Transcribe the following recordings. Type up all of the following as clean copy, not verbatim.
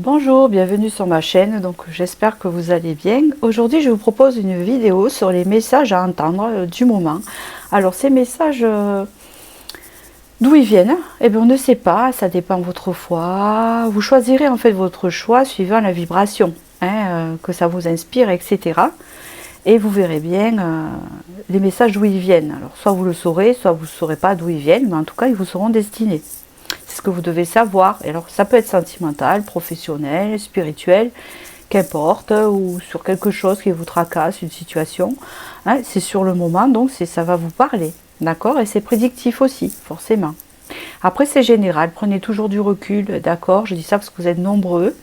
Bonjour, bienvenue sur ma chaîne, donc j'espère que vous allez bien. Aujourd'hui je vous propose une vidéo sur les messages à entendre du moment. Alors ces messages, d'où ils viennent, eh bien on ne sait pas, ça dépend de votre foi. Vous choisirez en fait votre choix suivant la vibration, que ça vous inspire, etc. Et vous verrez bien les messages d'où ils viennent. Alors soit vous le saurez, soit vous ne saurez pas d'où ils viennent, mais en tout cas ils vous seront destinés. C'est ce que vous devez savoir. Et alors ça peut être sentimental, professionnel, spirituel, qu'importe, ou sur quelque chose qui vous tracasse, une situation. C'est sur le moment, donc ça va vous parler. D'accord? Et c'est prédictif aussi, forcément. Après, c'est général. Prenez toujours du recul, d'accord? Je dis ça parce que vous êtes nombreux.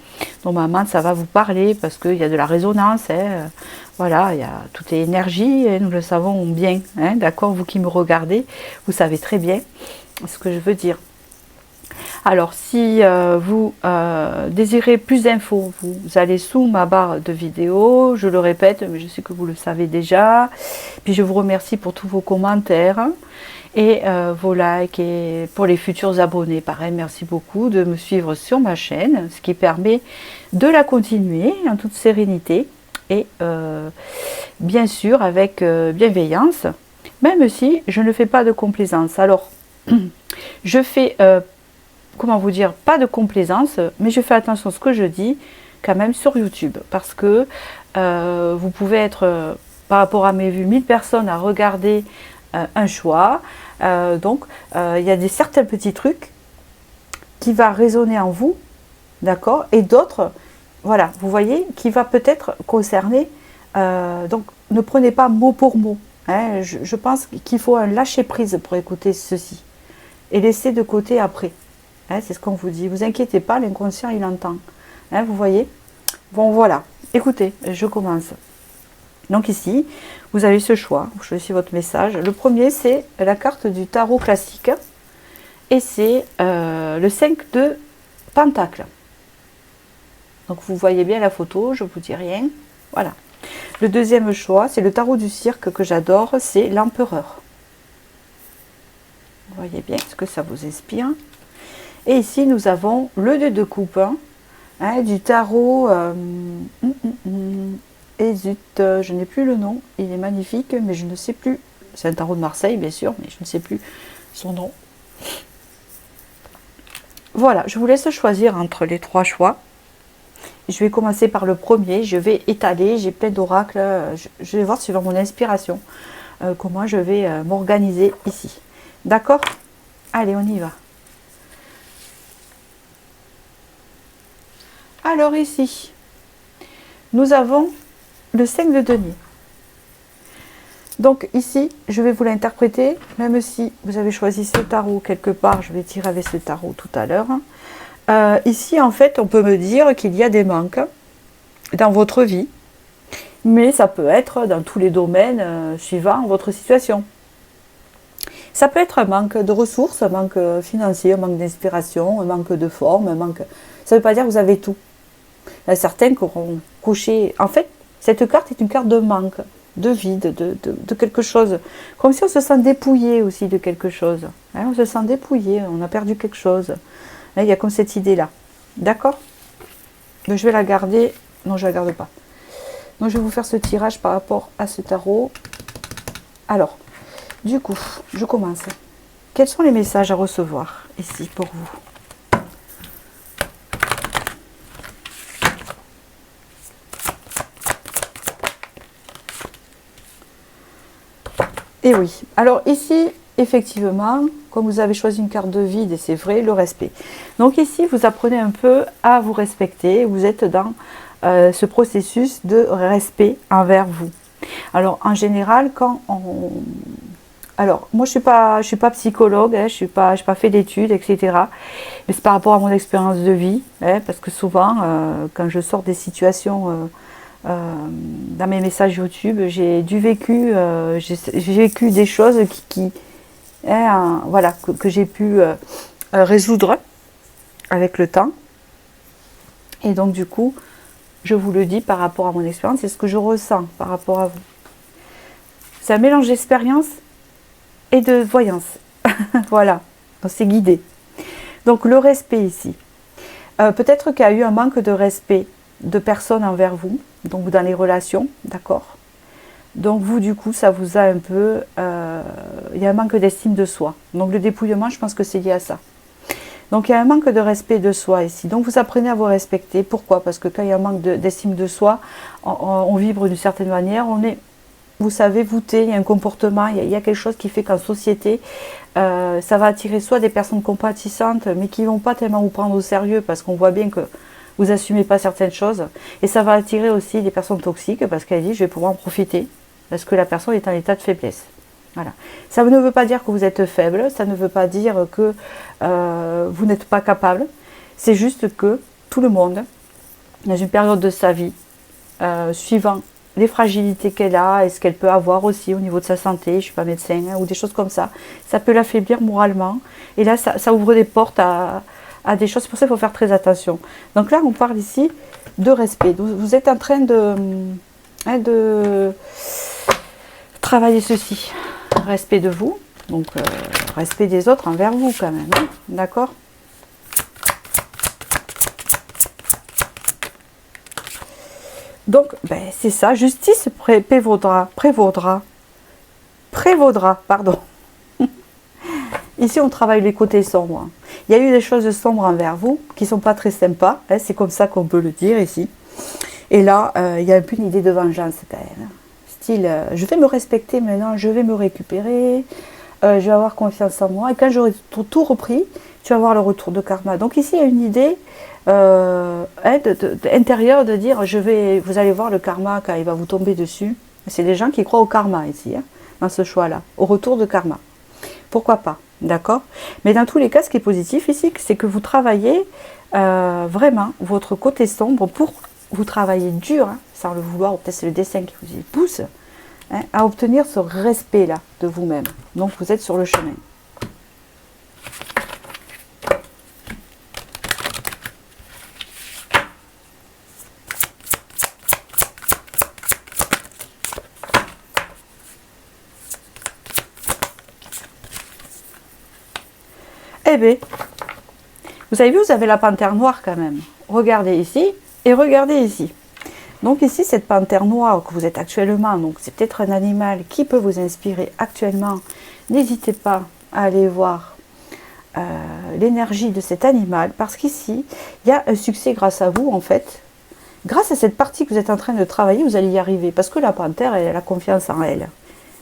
Normalement, ça va vous parler parce qu'il y a de la résonance. Voilà, il y a toute énergie, nous le savons bien. D'accord? Vous qui me regardez, vous savez très bien ce que je veux dire. Alors, si vous désirez plus d'infos, vous allez sous ma barre de vidéo. Je le répète, mais je sais que vous le savez déjà. Puis je vous remercie pour tous vos commentaires et vos likes. Et pour les futurs abonnés, pareil, merci beaucoup de me suivre sur ma chaîne, ce qui permet de la continuer en toute sérénité et bien sûr avec bienveillance, même si je ne fais pas de complaisance. Alors, je fais... comment vous dire, pas de complaisance, mais je fais attention à ce que je dis quand même sur YouTube, parce que vous pouvez être, par rapport à mes vues, 1000 personnes à regarder un choix, donc il y a certains petits trucs qui va résonner en vous, d'accord, et d'autres, voilà, vous voyez, qui va peut-être concerner, donc ne prenez pas mot pour mot, je pense qu'il faut un lâcher prise pour écouter ceci, et laisser de côté après. C'est ce qu'on vous dit. Vous inquiétez pas, l'inconscient, il entend. Vous voyez? Bon, voilà. Écoutez, je commence. Donc ici, vous avez ce choix. Vous choisissez votre message. Le premier, c'est la carte du tarot classique. Et c'est le 5 de Pentacle. Donc vous voyez bien la photo, je ne vous dis rien. Voilà. Le deuxième choix, c'est le tarot du cirque que j'adore. C'est l'empereur. Vous voyez bien ce que ça vous inspire. Et ici, nous avons le 2 de coupe, du tarot. Et zut, je n'ai plus le nom. Il est magnifique, mais je ne sais plus. C'est un tarot de Marseille, bien sûr, mais je ne sais plus son nom. Voilà, je vous laisse choisir entre les trois choix. Je vais commencer par le premier. Je vais étaler. J'ai plein d'oracles. Je vais voir suivant mon inspiration comment je vais m'organiser ici. D'accord? Allez, on y va. Alors ici, nous avons le 5 de denier. Donc ici, je vais vous l'interpréter, même si vous avez choisi ce tarot quelque part, je vais tirer avec ce tarot tout à l'heure. Ici, en fait, on peut me dire qu'il y a des manques dans votre vie, mais ça peut être dans tous les domaines suivant votre situation. Ça peut être un manque de ressources, un manque financier, un manque d'inspiration, un manque de forme, un manque... Ça ne veut pas dire que vous avez tout. Il y a certains qui auront couché. En fait, cette carte est une carte de manque, de vide, de quelque chose. Comme si on se sent dépouillé aussi de quelque chose. On se sent dépouillé, on a perdu quelque chose. Il y a comme cette idée-là. D'accord? Je vais la garder. Non, je ne la garde pas. Donc, je vais vous faire ce tirage par rapport à ce tarot. Alors, du coup, je commence. Quels sont les messages à recevoir ici pour vous? Et oui, alors ici, effectivement, comme vous avez choisi une carte de vide, et c'est vrai, le respect. Donc ici, vous apprenez un peu à vous respecter, vous êtes dans ce processus de respect envers vous. Alors, en général, quand on... Alors, moi, je suis pas psychologue, je n'ai pas fait d'études, etc. Mais c'est par rapport à mon expérience de vie, parce que souvent, quand je sors des situations... dans mes messages YouTube, j'ai vécu des choses voilà, que j'ai pu résoudre avec le temps. Et donc du coup, je vous le dis par rapport à mon expérience, c'est ce que je ressens par rapport à vous. C'est un mélange d'expérience et de voyance. Voilà, donc c'est guidé. Donc le respect ici. Peut-être qu'il y a eu un manque de respect de personnes envers vous, donc dans les relations, d'accord. Donc vous, du coup, ça vous a un peu... il y a un manque d'estime de soi. Donc le dépouillement, je pense que c'est lié à ça. Donc il y a un manque de respect de soi ici. Donc vous apprenez à vous respecter. Pourquoi? Parce que quand il y a un manque d'estime de soi, on vibre d'une certaine manière. On est, vous savez, voûté, il y a un comportement, il y a quelque chose qui fait qu'en société, ça va attirer soit des personnes compatissantes, mais qui ne vont pas tellement vous prendre au sérieux, parce qu'on voit bien que vous n'assumez pas certaines choses. Et ça va attirer aussi des personnes toxiques, parce qu'elle dit, je vais pouvoir en profiter, parce que la personne est en état de faiblesse. Voilà. Ça ne veut pas dire que vous êtes faible, ça ne veut pas dire que vous n'êtes pas capable. C'est juste que tout le monde, dans une période de sa vie, suivant les fragilités qu'elle a et ce qu'elle peut avoir aussi au niveau de sa santé, je ne suis pas médecin, hein, ou des choses comme ça peut l'affaiblir moralement. Et là, ça ouvre des portes à des choses. C'est pour ça qu'il faut faire très attention. Donc là, on parle ici de respect. Vous êtes en train de travailler ceci. Respect de vous, donc respect des autres envers vous quand même, hein, d'accord. Donc, ben, c'est ça, justice prévaudra, pardon. Ici, on travaille les côtés sombres. Il y a eu des choses sombres envers vous qui ne sont pas très sympas, hein, c'est comme ça qu'on peut le dire ici. Et là, il y a un peu une idée de vengeance quand même. Style, je vais me respecter maintenant, je vais me récupérer, je vais avoir confiance en moi. Et quand j'aurai tout repris, tu vas avoir le retour de karma. Donc ici, il y a une idée intérieure de dire, vous allez voir le karma quand il va vous tomber dessus. C'est des gens qui croient au karma ici, hein, dans ce choix-là, au retour de karma. Pourquoi pas, d'accord? Mais dans tous les cas, ce qui est positif ici, c'est que vous travaillez vraiment votre côté sombre pour vous travailler dur, hein, sans le vouloir, ou peut-être c'est le dessin qui vous y pousse, hein, à obtenir ce respect-là de vous-même. Donc vous êtes sur le chemin. Eh bien, vous avez vu, vous avez la panthère noire quand même. Regardez ici et regardez ici. Donc ici, cette panthère noire que vous êtes actuellement, donc c'est peut-être un animal qui peut vous inspirer actuellement. N'hésitez pas à aller voir l'énergie de cet animal, parce qu'ici, il y a un succès grâce à vous, en fait. Grâce à cette partie que vous êtes en train de travailler, vous allez y arriver, parce que la panthère, elle a confiance en elle.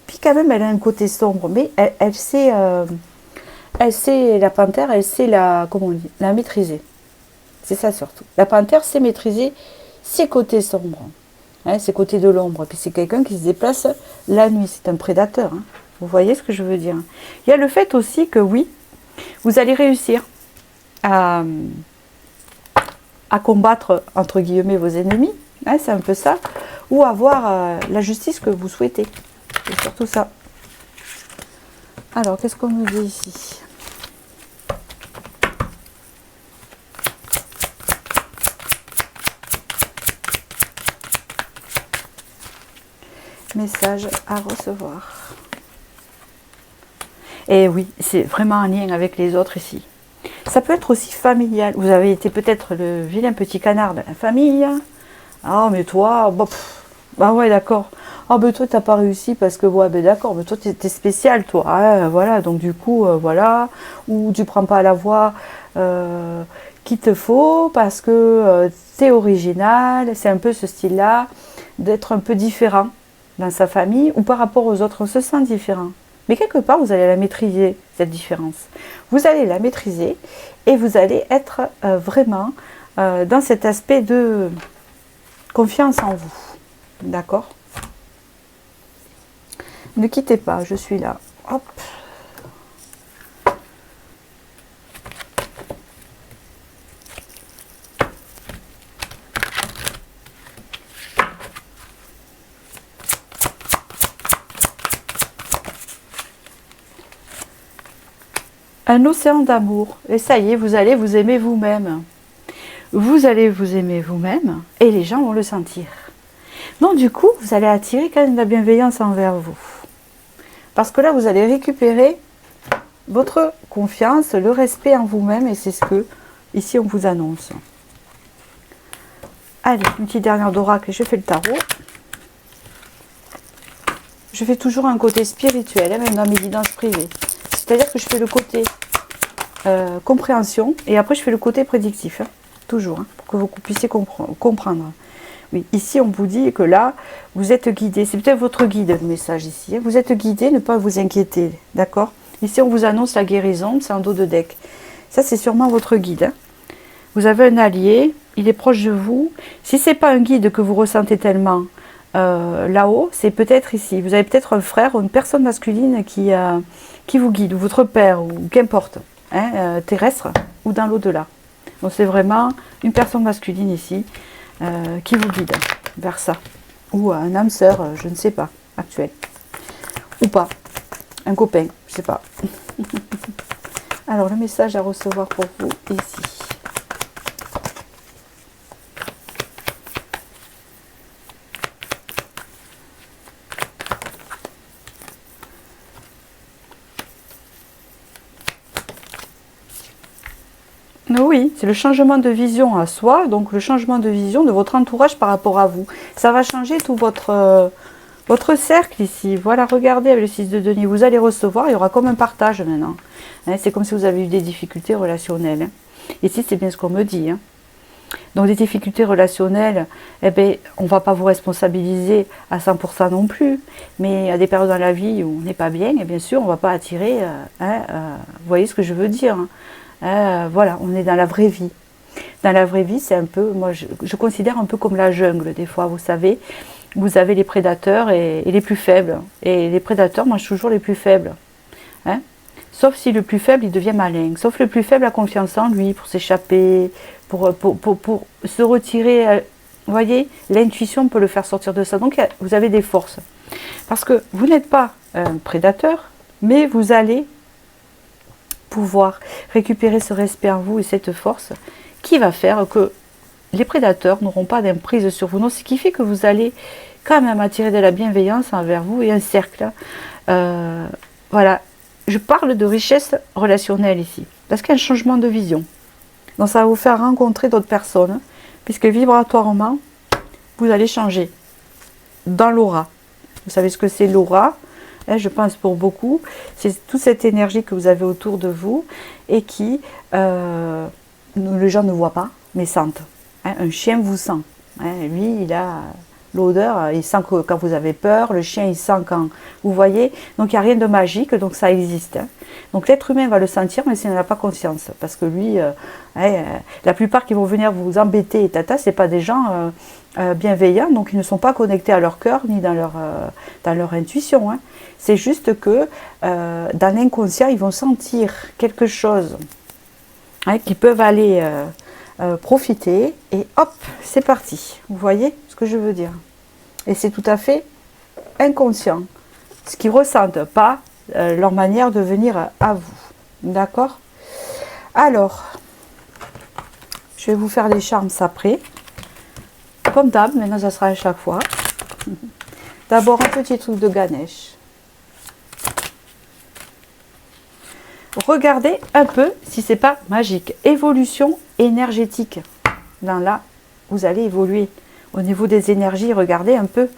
Puis quand même, elle a un côté sombre, mais elle sait, la panthère, elle sait comment on dit, la maîtriser. C'est ça surtout. La panthère sait maîtriser ses côtés sombres, hein, ses côtés de l'ombre. Puis c'est quelqu'un qui se déplace la nuit, c'est un prédateur. Hein. Vous voyez ce que je veux dire? Il y a le fait aussi que oui, vous allez réussir à combattre, entre guillemets, vos ennemis, hein, c'est un peu ça, ou avoir la justice que vous souhaitez. C'est surtout ça. Alors, qu'est-ce qu'on nous dit ici? Message à recevoir. Et oui, c'est vraiment en lien avec les autres ici. Ça peut être aussi familial. Vous avez été peut-être le vilain petit canard de la famille. Ah, mais toi, bah ouais, d'accord. Ah, ben toi, t'as pas réussi parce que, ouais, ben d'accord, mais toi, t'es spécial, toi. Hein, voilà, donc du coup, voilà. Ou tu prends pas la voie qu'il te faut parce que t'es original. C'est un peu ce style-là, d'être un peu différent dans sa famille ou par rapport aux autres. On se sent différent. Mais quelque part, vous allez la maîtriser, cette différence. Vous allez la maîtriser et vous allez être vraiment dans cet aspect de confiance en vous. D'accord? Ne quittez pas, je suis là. Hop. Un océan d'amour. Et ça y est, vous allez vous aimer vous-même. Vous allez vous aimer vous-même et les gens vont le sentir. Donc du coup, vous allez attirer quand même de la bienveillance envers vous. Parce que là, vous allez récupérer votre confiance, le respect en vous-même et c'est ce que ici on vous annonce. Allez, une petite dernière d'oracle et je fais le tarot. Je fais toujours un côté spirituel, hein, même dans mes guidances privées. C'est-à-dire que je fais le côté compréhension et après je fais le côté prédictif. Hein, toujours, hein, pour que vous puissiez comprendre. Oui, ici on vous dit que là, vous êtes guidé. C'est peut-être votre guide le message ici. Hein. Vous êtes guidé, ne pas vous inquiéter. D'accord? Ici on vous annonce la guérison, c'est en dos de deck. Ça c'est sûrement votre guide. Hein. Vous avez un allié, il est proche de vous. Si ce n'est pas un guide que vous ressentez tellement, là-haut, c'est peut-être ici. Vous avez peut-être un frère ou une personne masculine qui vous guide, ou votre père, ou qu'importe, hein, terrestre ou dans l'au-delà. Donc c'est vraiment une personne masculine ici qui vous guide vers ça. Ou un âme sœur, je ne sais pas, actuel. Ou pas. Un copain, je ne sais pas. Alors le message à recevoir pour vous ici. Oui, c'est le changement de vision à soi, donc le changement de vision de votre entourage par rapport à vous. Ça va changer tout votre cercle ici. Voilà, regardez avec le 6 de denier, vous allez recevoir, il y aura comme un partage maintenant. Hein, c'est comme si vous avez eu des difficultés relationnelles. Hein. Ici, c'est bien ce qu'on me dit. Hein. Donc des difficultés relationnelles, eh ben, on ne va pas vous responsabiliser à 100% non plus, mais à des périodes dans la vie où on n'est pas bien, et bien sûr, on ne va pas attirer, vous voyez ce que je veux dire, hein. Voilà, on est dans la vraie vie. Dans la vraie vie, c'est un peu, moi je considère un peu comme la jungle des fois, vous savez. Vous avez les prédateurs et les plus faibles. Et les prédateurs mangent toujours les plus faibles. Hein, sauf si le plus faible, il devient malin. Sauf le plus faible a confiance en lui pour s'échapper, pour se retirer. Vous voyez, l'intuition peut le faire sortir de ça. Donc vous avez des forces. Parce que vous n'êtes pas un prédateur, mais vous allez pouvoir récupérer ce respect en vous et cette force qui va faire que les prédateurs n'auront pas d'emprise sur vous. Donc, ce qui fait que vous allez quand même attirer de la bienveillance envers vous et un cercle. Voilà, je parle de richesse relationnelle ici, parce qu'il y a un changement de vision. Donc ça va vous faire rencontrer d'autres personnes, puisque vibratoirement, vous allez changer dans l'aura. Vous savez ce que c'est l'aura? Je pense pour beaucoup, c'est toute cette énergie que vous avez autour de vous et qui, les gens ne voient pas, mais sentent. Un chien vous sent. Lui, il a l'odeur, il sent quand vous avez peur, le chien, il sent quand vous voyez. Donc, il n'y a rien de magique, donc ça existe. Donc, l'être humain va le sentir, mais s'il n'en a pas conscience. Parce que lui, la plupart qui vont venir vous embêter, c'est pas des gens bienveillants, donc ils ne sont pas connectés à leur cœur ni dans leur intuition. Hein. C'est juste que dans l'inconscient, ils vont sentir quelque chose qui peuvent aller profiter et hop, c'est parti. Vous voyez ce que je veux dire? Et c'est tout à fait inconscient. Ce qu'ils ressentent, pas leur manière de venir à vous. D'accord? Alors, je vais vous faire les charmes après. Comme d'hab, maintenant ça sera à chaque fois. D'abord un petit truc de Ganesh. Regardez un peu si c'est pas magique. Évolution énergétique. Là, vous allez évoluer au niveau des énergies. Regardez un peu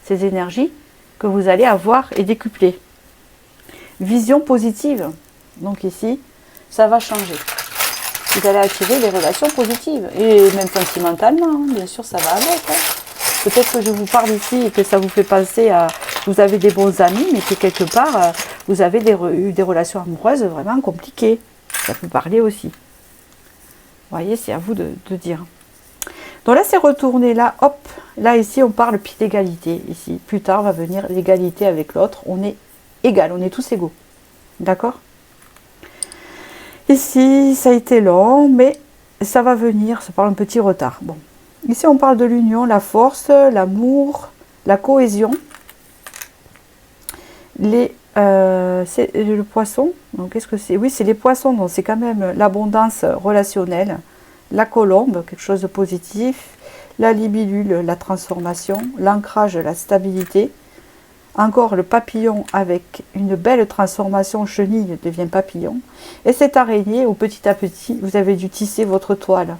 ces énergies que vous allez avoir et décupler. Vision positive. Donc ici, ça va changer. Vous allez attirer des relations positives. Et même sentimentalement, hein, bien sûr, ça va avec. Hein. Peut-être que je vous parle ici et que ça vous fait penser à... Vous avez des bons amis, mais que quelque part, vous avez eu des relations amoureuses vraiment compliquées. Ça peut parler aussi. Vous voyez, c'est à vous de dire. Donc là, c'est retourné là, hop. Là, ici, on parle puis d'égalité. Ici, plus tard, va venir l'égalité avec l'autre. On est égal, on est tous égaux. D'accord? Ici, ça a été long, mais ça va venir. Ça parle un petit retard. Bon. Ici, on parle de l'union, la force, l'amour, la cohésion. C'est le poisson. Donc, qu'est-ce que c'est? Oui, c'est les poissons. Donc, c'est quand même l'abondance relationnelle. La colombe, quelque chose de positif. La libellule, la transformation. L'ancrage, la stabilité. Encore le papillon avec une belle transformation, chenille devient papillon. Et cette araignée où petit à petit, vous avez dû tisser votre toile.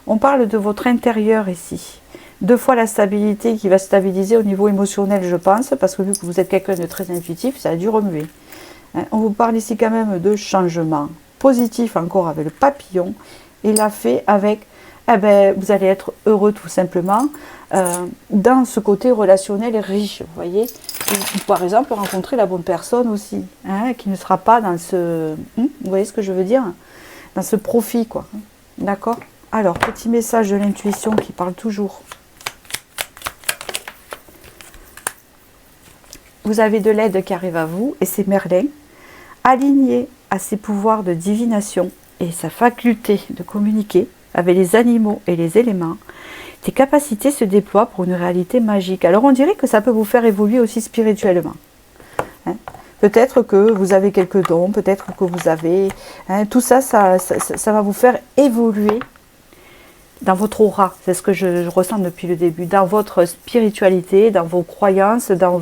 On parle de votre intérieur ici. 2 fois la stabilité qui va stabiliser au niveau émotionnel, je pense, parce que vu que vous êtes quelqu'un de très intuitif, ça a dû remuer. On vous parle ici quand même de changement positif encore avec le papillon. Il l'a fait avec, eh ben, vous allez être heureux tout simplement dans ce côté relationnel riche, vous voyez. Et, par exemple, rencontrer la bonne personne aussi, hein, qui ne sera pas dans ce, vous voyez ce que je veux dire, dans ce profit, quoi. D'accord? Alors, petit message de l'intuition qui parle toujours. Vous avez de l'aide qui arrive à vous, et c'est Merlin, aligné à ses pouvoirs de divination et sa faculté de communiquer avec les animaux et les éléments. Tes capacités se déploient pour une réalité magique. Alors on dirait que ça peut vous faire évoluer aussi spirituellement. Hein, peut-être que vous avez quelques dons, peut-être que vous avez... Hein, tout ça, ça va vous faire évoluer dans votre aura, c'est ce que je ressens depuis le début, dans votre spiritualité, dans vos croyances, dans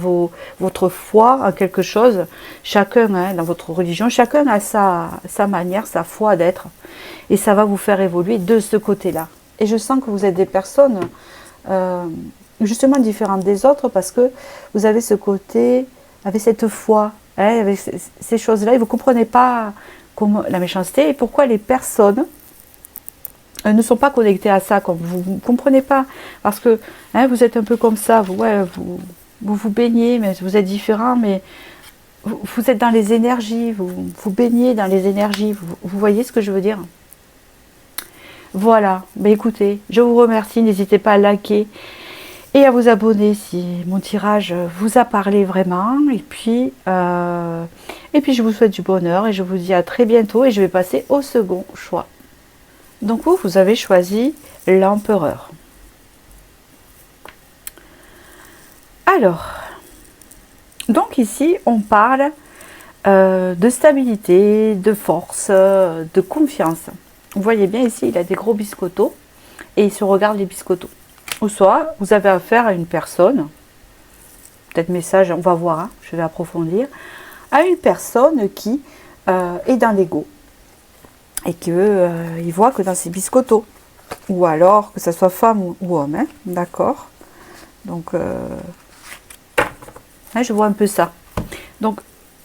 votre foi en quelque chose, chacun, hein, dans votre religion, chacun a sa manière, sa foi d'être, et ça va vous faire évoluer de ce côté-là. Et je sens que vous êtes des personnes justement différentes des autres, parce que vous avez ce côté, avec cette foi, hein, avec ces choses-là, et vous ne comprenez pas comment, la méchanceté, et pourquoi les personnes ne sont pas connectés à ça, comme vous ne comprenez pas, parce que hein, vous êtes un peu comme ça, vous baignez, mais vous êtes différent, mais vous êtes dans les énergies, vous baignez dans les énergies, vous voyez ce que je veux dire? Voilà, mais écoutez, je vous remercie, n'hésitez pas à liker et à vous abonner si mon tirage vous a parlé vraiment, et puis je vous souhaite du bonheur, et je vous dis à très bientôt, et je vais passer au second choix. Donc vous avez choisi l'empereur. Alors, donc ici on parle de stabilité, de force, de confiance. Vous voyez bien ici, il a des gros biscottos et il se regarde les biscottos. Ou soit vous avez affaire à une personne, peut-être message, on va voir, hein, je vais approfondir, à une personne qui est dans l'ego. Et qu'il voit que dans ses biscottos, ou alors que ce soit femme ou homme, hein, d'accord. Donc, hein, je vois un peu ça. Donc,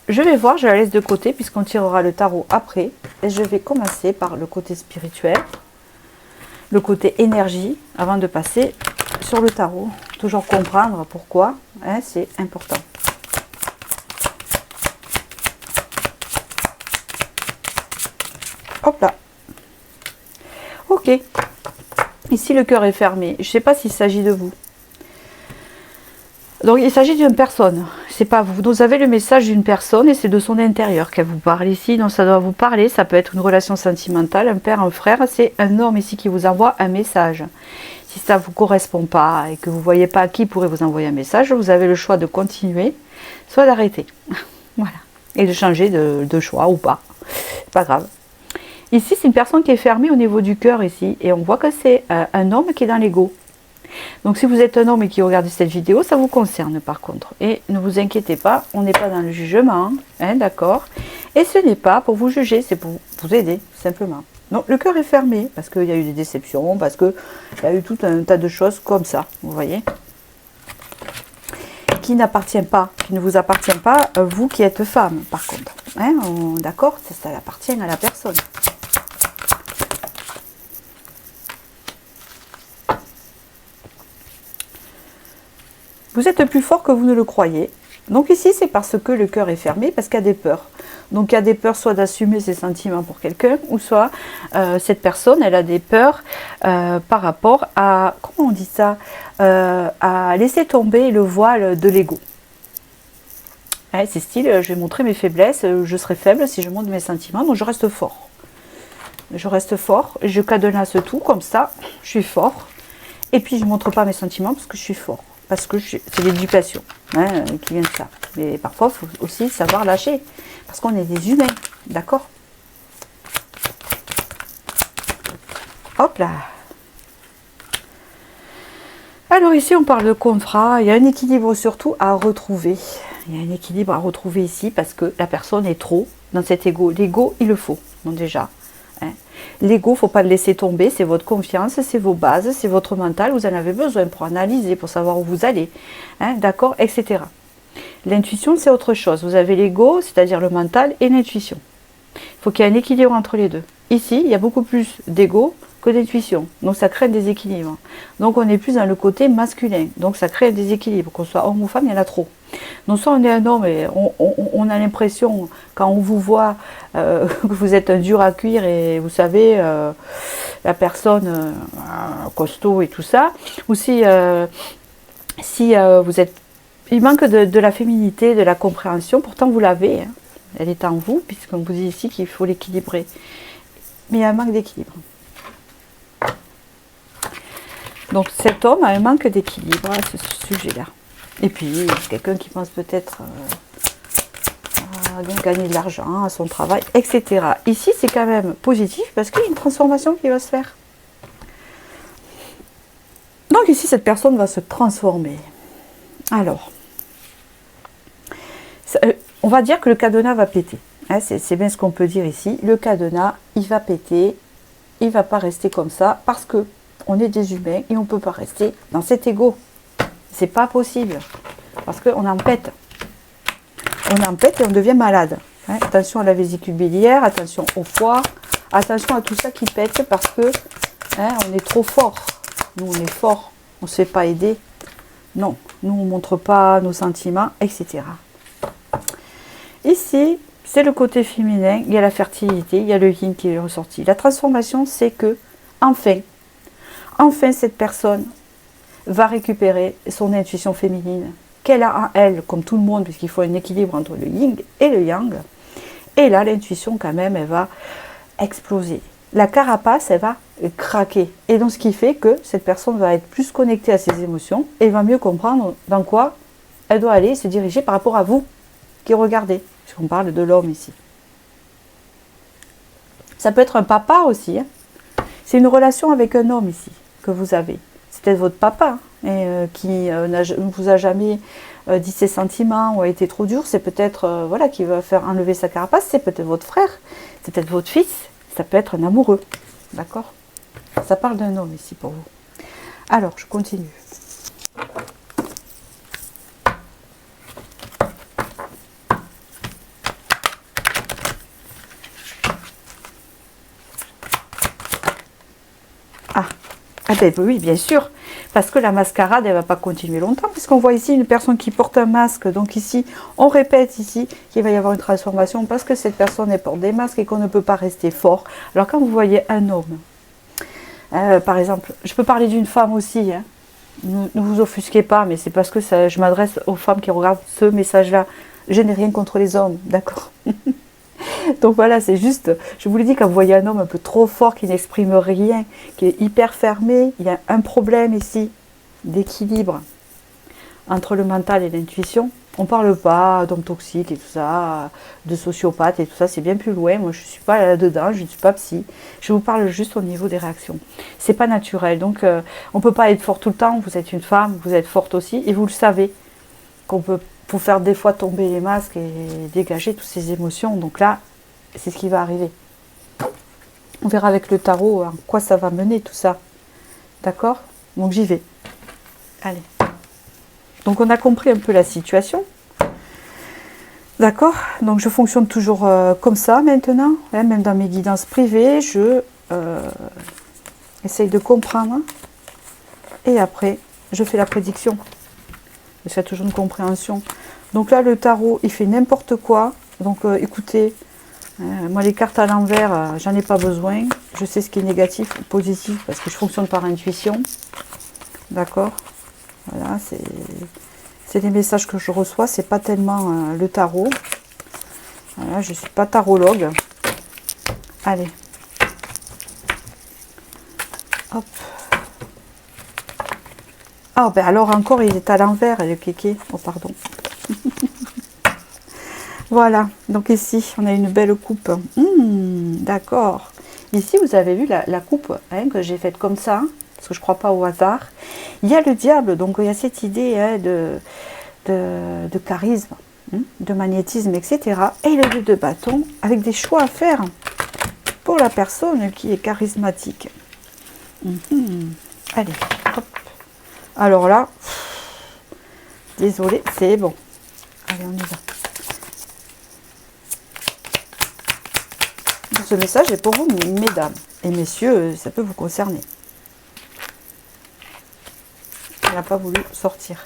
je vais voir, je la laisse de côté, puisqu'on tirera le tarot après. Et je vais commencer par le côté spirituel, le côté énergie, avant de passer sur le tarot. Toujours comprendre pourquoi, hein, c'est important. Hop là. Ok. Ici, le cœur est fermé. Je ne sais pas s'il s'agit de vous. Donc, il s'agit d'une personne. C'est pas vous. Vous avez le message d'une personne et c'est de son intérieur qu'elle vous parle ici. Donc, ça doit vous parler. Ça peut être une relation sentimentale, un père, un frère. C'est un homme ici qui vous envoie un message. Si ça ne vous correspond pas et que vous ne voyez pas qui pourrait vous envoyer un message, vous avez le choix de continuer, soit d'arrêter. Voilà. Et de changer de choix ou pas. C'est pas grave. Ici, c'est une personne qui est fermée au niveau du cœur ici. Et on voit que c'est un homme qui est dans l'ego. Donc, si vous êtes un homme et qui regarde cette vidéo, ça vous concerne par contre. Et ne vous inquiétez pas, on n'est pas dans le jugement. Hein, d'accord? Et ce n'est pas pour vous juger, c'est pour vous aider, simplement. Donc, le cœur est fermé parce qu'il y a eu des déceptions, parce qu'il y a eu tout un tas de choses comme ça. Vous voyez? Qui n'appartient pas, qui ne vous appartient pas, vous qui êtes femme, par contre. Hein, d'accord? Ça appartient à la personne. Vous êtes plus fort que vous ne le croyez. Donc ici, c'est parce que le cœur est fermé, parce qu'il y a des peurs. Donc il y a des peurs soit d'assumer ses sentiments pour quelqu'un, ou soit cette personne, elle a des peurs par rapport à, comment on dit ça, à laisser tomber le voile de l'ego. Ouais, c'est style, je vais montrer mes faiblesses, je serai faible si je montre mes sentiments, donc je reste fort. Je reste fort, je cadenasse tout, comme ça, je suis fort. Et puis je ne montre pas mes sentiments parce que je suis fort. Parce que c'est l'éducation hein, qui vient de ça. Mais parfois, il faut aussi savoir lâcher. Parce qu'on est des humains. D'accord? Hop là. Alors ici, on parle de contrat. Il y a un équilibre surtout à retrouver. Il y a un équilibre à retrouver ici parce que la personne est trop dans cet ego. L'ego, il le faut, donc déjà. Hein. L'ego, il ne faut pas le laisser tomber. C'est votre confiance, c'est vos bases, c'est votre mental. Vous en avez besoin pour analyser, pour savoir où vous allez. Hein, d'accord, etc. L'intuition, c'est autre chose. Vous avez l'ego, c'est-à-dire le mental, et l'intuition. Il faut qu'il y ait un équilibre entre les deux. Ici, il y a beaucoup plus d'ego que d'intuition. Donc ça crée un déséquilibre. Donc on est plus dans le côté masculin. Donc ça crée un déséquilibre. Qu'on soit homme ou femme, il y en a trop. Donc soit on est un homme et on a l'impression, quand on vous voit, que vous êtes un dur à cuire et vous savez, la personne costaud et tout ça. Ou si vous êtes... Il manque de la féminité, de la compréhension. Pourtant vous l'avez. Hein. Elle est en vous, puisqu'on vous dit ici qu'il faut l'équilibrer. Mais il y a un manque d'équilibre. Donc cet homme a un manque d'équilibre à ce sujet-là. Et puis, quelqu'un qui pense peut-être à gagner de l'argent, à son travail, etc. Ici, c'est quand même positif parce qu'il y a une transformation qui va se faire. Donc ici, cette personne va se transformer. Alors, on va dire que le cadenas va péter. Hein, c'est bien ce qu'on peut dire ici. Le cadenas, il va péter. Il ne va pas rester comme ça parce que on est des humains et on ne peut pas rester dans cet ego. C'est pas possible. Parce qu'on en pète. On en pète et on devient malade. Hein, attention à la vésicule biliaire, attention au foie, attention à tout ça qui pète parce que on est trop fort. Nous, on est fort. On ne se fait pas aider. Non, nous, on ne montre pas nos sentiments, etc. Ici, c'est le côté féminin. Il y a la fertilité, il y a le yin qui est ressorti. La transformation, c'est que, enfin, cette personne va récupérer son intuition féminine qu'elle a en elle, comme tout le monde, puisqu'il faut un équilibre entre le yin et le yang. Et là, l'intuition, quand même, elle va exploser. La carapace, elle va craquer. Et donc, ce qui fait que cette personne va être plus connectée à ses émotions et va mieux comprendre dans quoi elle doit aller se diriger par rapport à vous qui regardez. Puisqu'on parle de l'homme ici. Ça peut être un papa aussi. Hein. C'est une relation avec un homme ici que vous avez. C'est peut-être votre papa qui ne vous a jamais dit ses sentiments ou a été trop dur. C'est peut-être voilà, qui va faire enlever sa carapace. C'est peut-être votre frère. C'est peut-être votre fils. Ça peut être un amoureux. D'accord? Ça parle d'un homme ici pour vous. Alors, je continue. Ah ben oui, bien sûr, parce que la mascarade, elle ne va pas continuer longtemps, puisqu'on voit ici une personne qui porte un masque, donc ici, on répète ici qu'il va y avoir une transformation, parce que cette personne, elle porte des masques et qu'on ne peut pas rester fort. Alors quand vous voyez un homme, par exemple, je peux parler d'une femme aussi, hein, ne vous offusquez pas, mais c'est parce que ça, je m'adresse aux femmes qui regardent ce message-là. Je n'ai rien contre les hommes, d'accord? Donc voilà, c'est juste, je vous l'ai dit, quand vous voyez un homme un peu trop fort, qui n'exprime rien, qui est hyper fermé, il y a un problème ici d'équilibre entre le mental et l'intuition. On ne parle pas d'homme toxique et tout ça, de sociopathe et tout ça, c'est bien plus loin. Moi, je ne suis pas là-dedans, je ne suis pas psy. Je vous parle juste au niveau des réactions. C'est pas naturel, donc on ne peut pas être fort tout le temps. Vous êtes une femme, vous êtes forte aussi, et vous le savez, qu'on peut pour faire des fois tomber les masques et dégager toutes ces émotions. Donc là, c'est ce qui va arriver. On verra avec le tarot à quoi ça va mener tout ça. D'accord? Donc j'y vais. Allez. Donc on a compris un peu la situation. D'accord? Donc je fonctionne toujours comme ça maintenant. Hein, même dans mes guidances privées, je essaye de comprendre. Et après, je fais la prédiction. Il y a toujours une compréhension. Donc là, le tarot, il fait n'importe quoi. Donc écoutez, moi les cartes à l'envers, j'en ai pas besoin. Je sais ce qui est négatif ou positif parce que je fonctionne par intuition. D'accord? Voilà, c'est des messages que je reçois. C'est pas tellement le tarot. Voilà, je suis pas tarologue. Allez. Hop. Ah, ben alors encore, il est à l'envers, le kéké. Oh, pardon. Voilà, donc ici, on a une belle coupe. D'accord. Ici, vous avez vu la coupe hein, que j'ai faite comme ça. parce que je ne crois pas au hasard. Il y a le diable, donc il y a cette idée hein, de charisme, hein, de magnétisme, etc. Et le 2 de bâton, avec des choix à faire pour la personne qui est charismatique. Allez, hop. Alors là, désolé, c'est bon. Allez, on y va. Ce message est pour vous, mesdames et messieurs, ça peut vous concerner. Il n'a pas voulu sortir.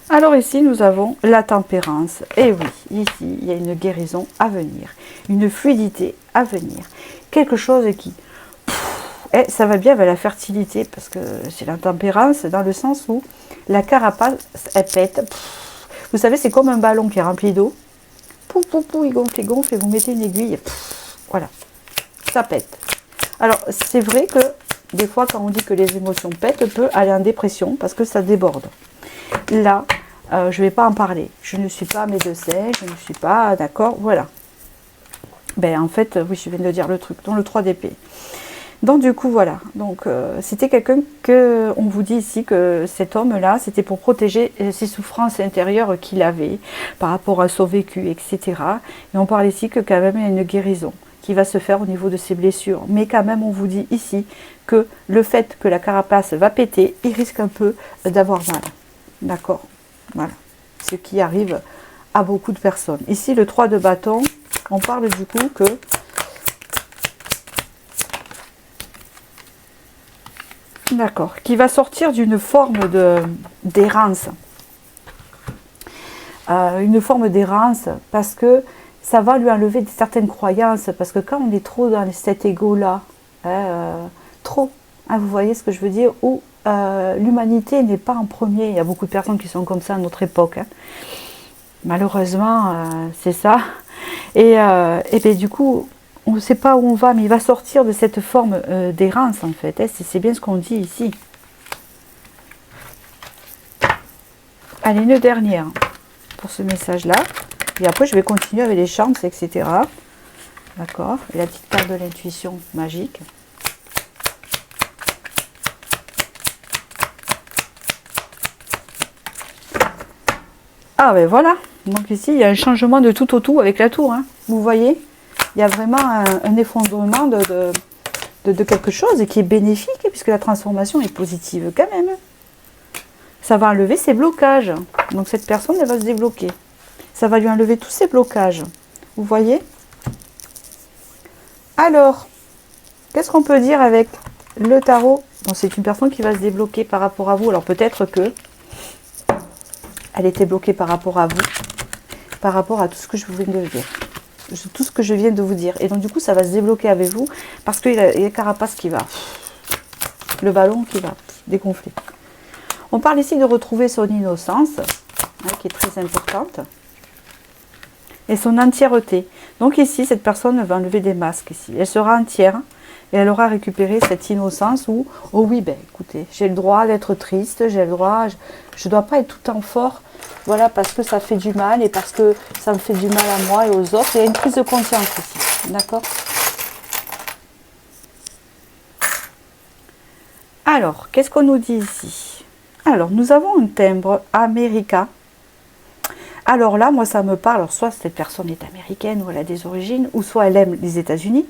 Alors ici, nous avons la tempérance. Et oui, ici, il y a une guérison à venir, une fluidité à venir. Quelque chose qui... ça va bien avec la fertilité, parce que c'est la tempérance dans le sens où la carapace, elle pète. Vous savez, c'est comme un ballon qui est rempli d'eau. Il gonfle, et vous mettez une aiguille. Voilà, ça pète. Alors, c'est vrai que des fois, quand on dit que les émotions pètent, on peut aller en dépression parce que ça déborde. Là, je ne vais pas en parler. Je ne suis pas médecin, je ne suis pas d'accord. Voilà. Ben, en fait, oui, je viens de dire le truc, dans le 3 d'épée. Donc, du coup, voilà. Donc, c'était quelqu'un que, on vous dit ici que cet homme-là, c'était pour protéger ses souffrances intérieures qu'il avait par rapport à son vécu, etc. Et on parle ici que quand même, il y a une guérison qui va se faire au niveau de ses blessures. Mais quand même, on vous dit ici que le fait que la carapace va péter, il risque un peu d'avoir mal. D'accord? Voilà. Ce qui arrive à beaucoup de personnes. Ici, le 3 de bâton, on parle du coup que d'accord, qui va sortir d'une forme d'errance. Une forme d'errance parce que ça va lui enlever certaines croyances. Parce que quand on est trop dans cet ego-là, trop, hein, vous voyez ce que je veux dire, où l'humanité n'est pas en premier. Il y a beaucoup de personnes qui sont comme ça à notre époque. Hein. Malheureusement, c'est ça. Et bien, du coup, on ne sait pas où on va, mais il va sortir de cette forme d'errance, en fait. Hein. C'est bien ce qu'on dit ici. Allez, une dernière pour ce message-là. Et après, je vais continuer avec les chances, etc. D'accord. Et la petite carte de l'intuition magique. Ah ben voilà, donc ici il y a un changement de tout au tout avec la tour, hein. Vous voyez, il y a vraiment un effondrement de quelque chose qui est bénéfique, puisque la transformation est positive quand même. Ça va enlever ses blocages, donc cette personne elle va se débloquer. Ça va lui enlever tous ses blocages, vous voyez. Alors, qu'est-ce qu'on peut dire avec le tarot? Donc c'est une personne qui va se débloquer par rapport à vous, alors peut-être que elle était bloquée par rapport à vous, par rapport à tout ce que je viens de dire. Tout ce que je viens de vous dire. Et donc, du coup, ça va se débloquer avec vous parce qu'il y a la carapace qui va... Le ballon qui va dégonfler. On parle ici de retrouver son innocence, hein, qui est très importante. Et son entièreté. Donc ici, cette personne va enlever des masques ici. Elle sera entière et elle aura récupéré cette innocence où, oh oui, ben écoutez, j'ai le droit d'être triste, j'ai le droit, je ne dois pas être tout le temps fort, voilà, parce que ça fait du mal et parce que ça me fait du mal à moi et aux autres. Il y a une prise de conscience ici, d'accord? Alors, qu'est-ce qu'on nous dit ici? Alors, nous avons un timbre America. Alors là, moi, ça me parle, alors soit cette personne est américaine ou elle a des origines, ou soit elle aime les États-Unis,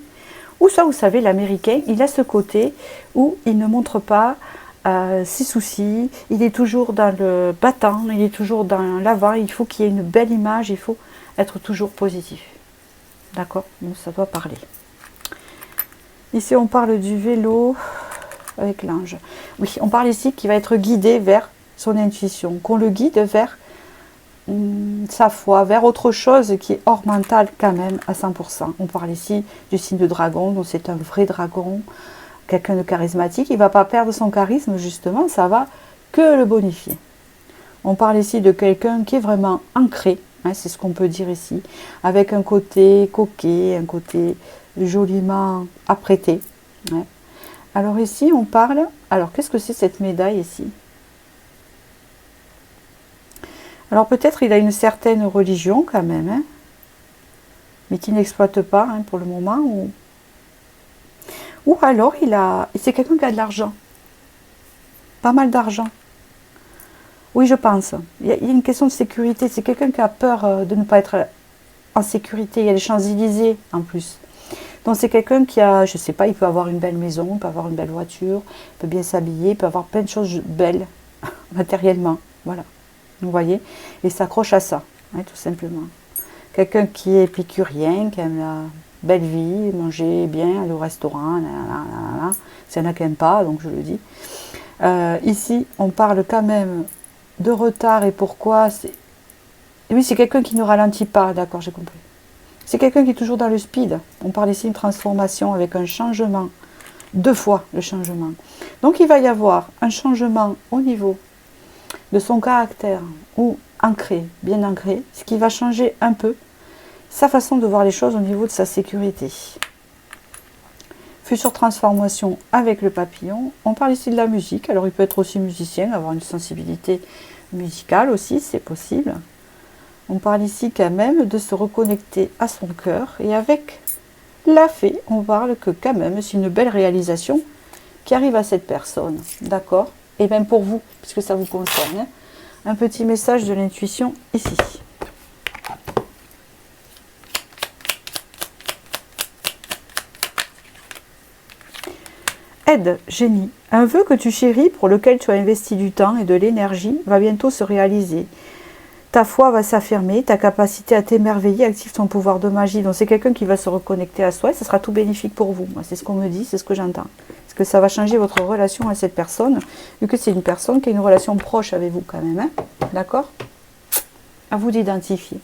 ou soit, vous savez, l'américain, il a ce côté où il ne montre pas ses soucis, il est toujours dans le battant, il est toujours dans l'avant, il faut qu'il y ait une belle image, il faut être toujours positif. D'accord? Donc ça doit parler. Ici, on parle du vélo avec l'ange. Oui, on parle ici qu'il va être guidé vers son intuition, qu'on le guide vers sa foi, vers autre chose qui est hors mental quand même à 100%. On parle ici du signe de dragon, donc c'est un vrai dragon, quelqu'un de charismatique. Il ne va pas perdre son charisme justement, ça va que le bonifier. On parle ici de quelqu'un qui est vraiment ancré, hein, c'est ce qu'on peut dire ici, avec un côté coquet, un côté joliment apprêté. Ouais. Alors ici on parle, alors qu'est-ce que c'est cette médaille ici? Alors peut-être il a une certaine religion quand même, hein, mais qui n'exploite pas hein, pour le moment. Ou... Ou alors, c'est quelqu'un qui a de l'argent. Pas mal d'argent. Oui, je pense. Il y a une question de sécurité. C'est quelqu'un qui a peur de ne pas être en sécurité. Il y a les Champs-Élysées en plus. Donc c'est quelqu'un qui a, je sais pas, il peut avoir une belle maison, il peut avoir une belle voiture, il peut bien s'habiller, il peut avoir plein de choses belles, matériellement. Voilà. Vous voyez? Et s'accroche à ça, hein, tout simplement. Quelqu'un qui est épicurien, qui aime la belle vie, manger bien, aller au restaurant, s'il y en a qui n'aiment pas, donc je le dis. Ici, on parle quand même de retard et pourquoi. Oui, c'est quelqu'un qui ne ralentit pas, d'accord, j'ai compris. C'est quelqu'un qui est toujours dans le speed. On parle ici d'une transformation avec un changement, 2 fois le changement. Donc il va y avoir un changement au niveau de son caractère, ou ancré, bien ancré, ce qui va changer un peu sa façon de voir les choses au niveau de sa sécurité. Future transformation avec le papillon. On parle ici de la musique, alors il peut être aussi musicien, avoir une sensibilité musicale aussi, c'est possible. On parle ici quand même de se reconnecter à son cœur. Et avec la fée, on parle que quand même, c'est une belle réalisation qui arrive à cette personne. D'accord? Et même pour vous, puisque ça vous concerne. Un petit message de l'intuition ici. Aide, génie. Un vœu que tu chéris, pour lequel tu as investi du temps et de l'énergie, va bientôt se réaliser. Ta foi va s'affirmer, ta capacité à t'émerveiller active ton pouvoir de magie. Donc c'est quelqu'un qui va se reconnecter à soi et ce sera tout bénéfique pour vous. Moi, c'est ce qu'on me dit, c'est ce que j'entends. Parce que ça va changer votre relation à cette personne, vu que c'est une personne qui a une relation proche avec vous quand même. Hein, d'accord? À vous d'identifier.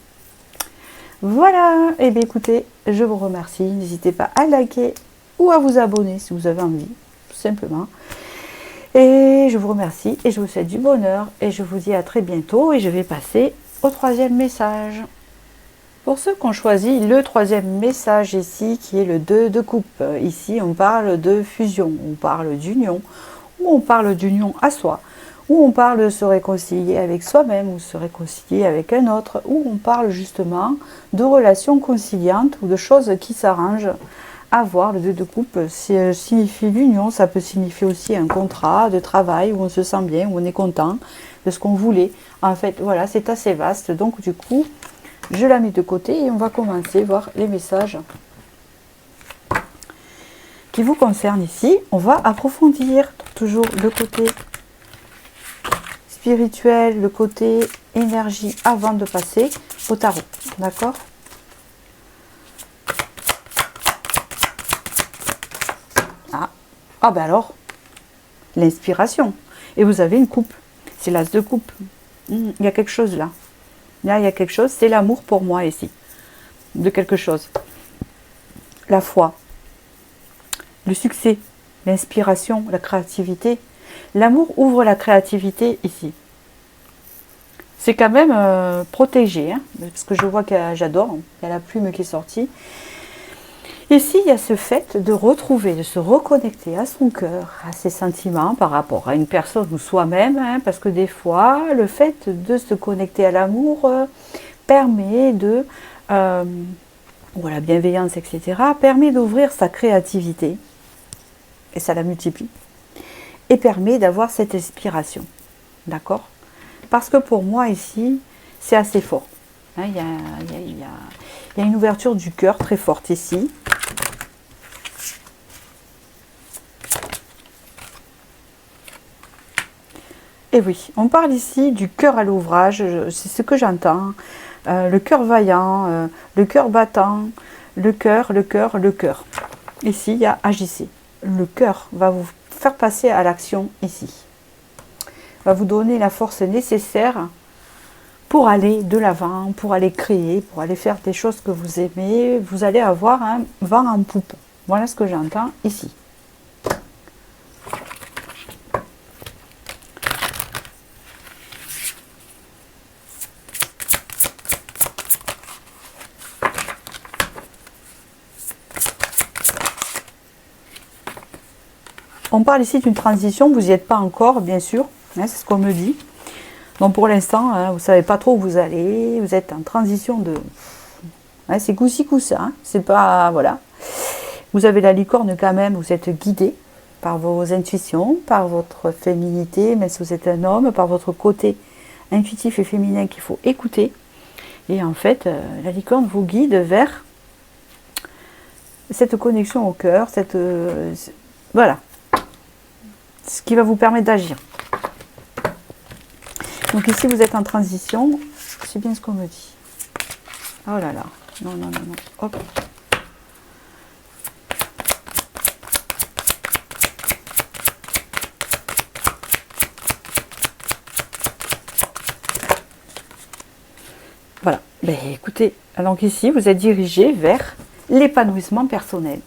Voilà, et bien écoutez, je vous remercie. N'hésitez pas à liker ou à vous abonner si vous avez envie, tout simplement. Et je vous remercie et je vous souhaite du bonheur et je vous dis à très bientôt et je vais passer au 3e message. Pour ceux qui ont choisi le 3e message ici qui est le 2 de coupe, ici on parle de fusion, on parle d'union, ou on parle d'union à soi, ou on parle de se réconcilier avec soi-même ou se réconcilier avec un autre, ou on parle justement de relations conciliantes ou de choses qui s'arrangent. Avoir le 2 de coupe signifie l'union, ça peut signifier aussi un contrat de travail où on se sent bien, où on est content de ce qu'on voulait. En fait, voilà, c'est assez vaste. Donc, du coup, je la mets de côté et on va commencer à voir les messages qui vous concernent ici. On va approfondir toujours le côté spirituel, le côté énergie avant de passer au tarot. D'accord ? Ah ben alors, l'inspiration. Et vous avez une coupe. C'est l'as de coupe. Il y a quelque chose là. Là, il y a quelque chose. C'est l'amour pour moi ici. De quelque chose. La foi. Le succès. L'inspiration. La créativité. L'amour ouvre la créativité ici. C'est quand même protégé. Hein, parce que je vois que j'adore. Il y a la plume qui est sortie. Ici, il y a ce fait de retrouver, de se reconnecter à son cœur, à ses sentiments par rapport à une personne ou soi-même, hein, parce que des fois, le fait de se connecter à l'amour permet de, ou à la bienveillance, etc., permet d'ouvrir sa créativité, et ça la multiplie, et permet d'avoir cette inspiration, d'accord? Parce que pour moi, ici, c'est assez fort. Hein, il y a une ouverture du cœur très forte ici. Et oui, on parle ici du cœur à l'ouvrage, c'est ce que j'entends. Le cœur vaillant, le cœur battant, le cœur. Ici, il y a agissez. Le cœur va vous faire passer à l'action ici. Va vous donner la force nécessaire pour aller de l'avant, pour aller créer, pour aller faire des choses que vous aimez. Vous allez avoir un vent en poupe. Voilà ce que j'entends ici. On parle ici d'une transition, vous n'y êtes pas encore, bien sûr, hein, c'est ce qu'on me dit. Donc pour l'instant, hein, vous ne savez pas trop où vous allez, vous êtes en transition de... Hein, c'est coussi coussa, hein, c'est pas... Voilà. Vous avez la licorne quand même, vous êtes guidé par vos intuitions, par votre féminité, même si vous êtes un homme, par votre côté intuitif et féminin qu'il faut écouter. Et en fait, la licorne vous guide vers cette connexion au cœur, voilà, ce qui va vous permettre d'agir. Donc ici, vous êtes en transition, c'est bien ce qu'on me dit. Oh là là, non, non, non, non, hop. Voilà, ben, écoutez, donc ici, vous êtes dirigé vers l'épanouissement personnel.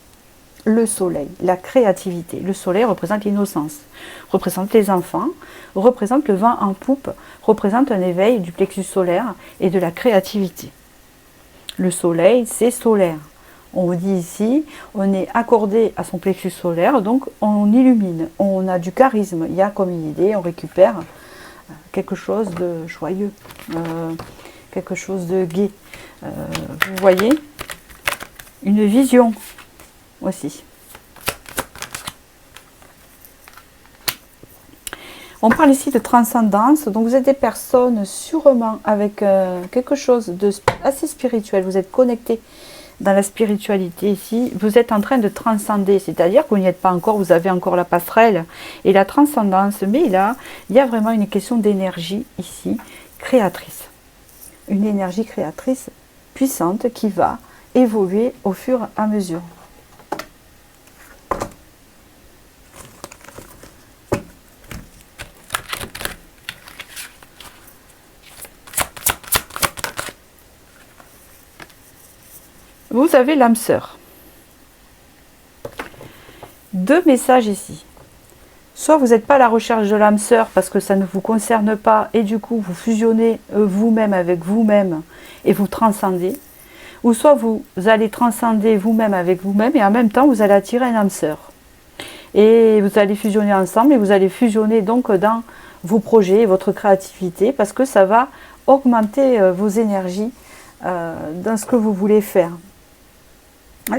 Le soleil, la créativité. Le soleil représente l'innocence, représente les enfants, représente le vent en poupe, représente un éveil du plexus solaire et de la créativité. Le soleil, c'est solaire. On vous dit ici, on est accordé à son plexus solaire, donc on illumine, on a du charisme. Il y a comme une idée, on récupère quelque chose de joyeux, quelque chose de gai. Vous voyez, une vision aussi. On parle ici de transcendance, donc vous êtes des personnes sûrement avec quelque chose de assez spirituel, vous êtes connectés dans la spiritualité ici, vous êtes en train de transcender, c'est-à-dire que vous n'y êtes pas encore, vous avez encore la passerelle et la transcendance, mais là, il y a vraiment une question d'énergie ici, créatrice. Une énergie créatrice puissante qui va évoluer au fur et à mesure. Vous avez l'âme sœur. Deux messages ici. Soit vous n'êtes pas à la recherche de l'âme sœur parce que ça ne vous concerne pas et du coup vous fusionnez vous-même avec vous-même et vous transcendez. Ou soit vous allez transcender vous-même avec vous-même et en même temps vous allez attirer une âme sœur. Et vous allez fusionner ensemble et vous allez fusionner donc dans vos projets, votre créativité parce que ça va augmenter vos énergies dans ce que vous voulez faire.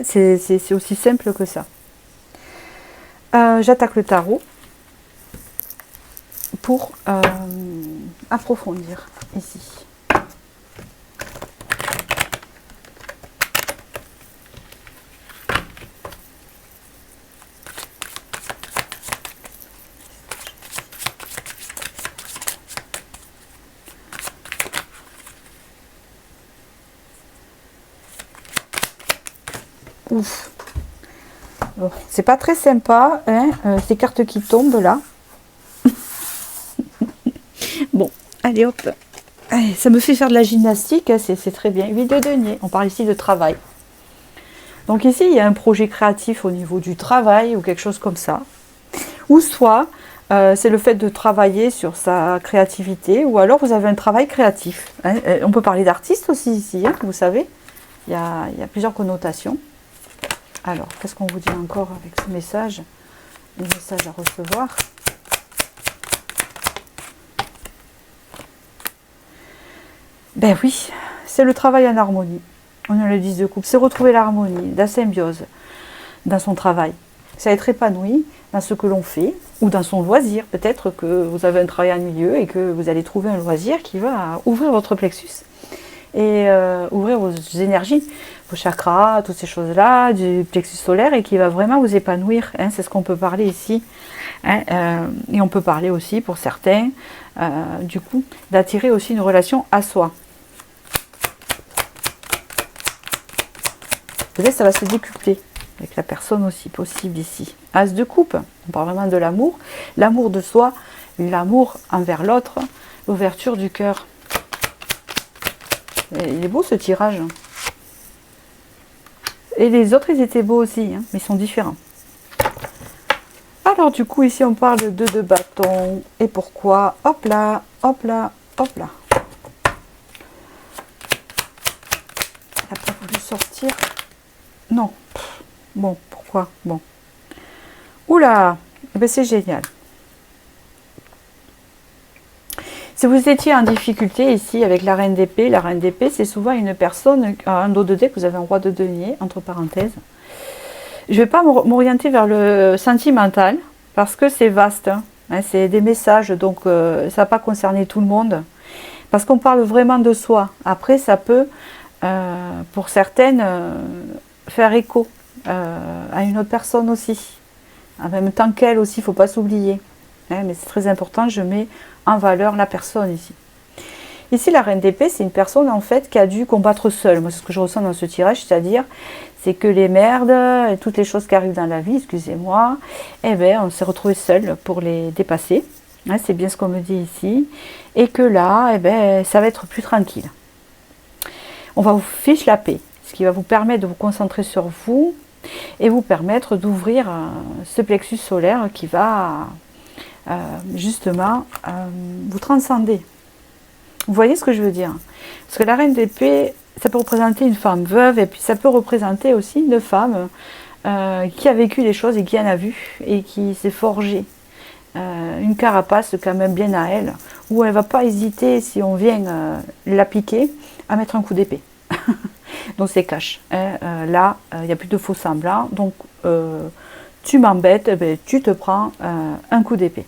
C'est aussi simple que ça. J'attaque le tarot pour approfondir ici. Ouf. Bon, c'est pas très sympa, hein, ces cartes qui tombent là. Bon, allez hop. Allez, ça me fait faire de la gymnastique, hein, c'est très bien. 8 de denier, on parle ici de travail. Donc ici, il y a un projet créatif au niveau du travail ou quelque chose comme ça. Ou soit, c'est le fait de travailler sur sa créativité, ou alors vous avez un travail créatif. Hein. On peut parler d'artiste aussi ici, hein, vous savez. Il y a plusieurs connotations. Alors, qu'est-ce qu'on vous dit encore avec ce message? Les messages à recevoir. Ben oui, c'est le travail en harmonie. On a le 10 de coupe. C'est retrouver l'harmonie, la symbiose dans son travail. C'est être épanoui dans ce que l'on fait ou dans son loisir. Peut-être que vous avez un travail ennuyeux et que vous allez trouver un loisir qui va ouvrir votre plexus et ouvrir vos énergies, vos chakras, toutes ces choses-là, du plexus solaire et qui va vraiment vous épanouir. Hein, c'est ce qu'on peut parler ici. Hein, et on peut parler aussi pour certains, du coup, d'attirer aussi une relation à soi. Peut-être ça va se décupler avec la personne aussi possible ici. As de coupe, on parle vraiment de l'amour. L'amour de soi, l'amour envers l'autre, l'ouverture du cœur. Il est beau ce tirage. Et les autres, ils étaient beaux aussi, hein, mais ils sont différents. Alors du coup, ici, on parle de 2 de bâton. Et pourquoi? Hop là, hop là, hop là. Elle n'a pas voulu sortir. Non. Bon, pourquoi? Bon. Oula, ben c'est génial. Si vous étiez en difficulté ici avec la reine d'épée, c'est souvent une personne, un dos de deck, vous avez un roi de denier, entre parenthèses. Je ne vais pas m'orienter vers le sentimental parce que c'est vaste. Hein, c'est des messages, donc ça ne va pas concerner tout le monde. Parce qu'on parle vraiment de soi. Après, ça peut, pour certaines, faire écho à une autre personne aussi. En même temps qu'elle aussi, il ne faut pas s'oublier. Hein, mais c'est très important, je mets en valeur la personne ici. Ici, la reine d'épée, c'est une personne en fait qui a dû combattre seule. Moi, c'est ce que je ressens dans ce tirage, c'est-à-dire, c'est que les merdes, et toutes les choses qui arrivent dans la vie, excusez-moi, eh bien, on s'est retrouvé seul pour les dépasser. Hein, c'est bien ce qu'on me dit ici. Et que là, eh bien, ça va être plus tranquille. On va vous fiche la paix, ce qui va vous permettre de vous concentrer sur vous et vous permettre d'ouvrir ce plexus solaire qui va justement vous transcender. Vous voyez ce que je veux dire? Parce que la reine d'épée, ça peut représenter une femme veuve et puis ça peut représenter aussi une femme qui a vécu des choses et qui en a vu et qui s'est forgée une carapace quand même bien à elle, où elle ne va pas hésiter, si on vient la piquer, à mettre un coup d'épée. Donc c'est cash. Hein. Là, il n'y a plus de faux semblants. Donc tu m'embêtes, eh bien, tu te prends un coup d'épée.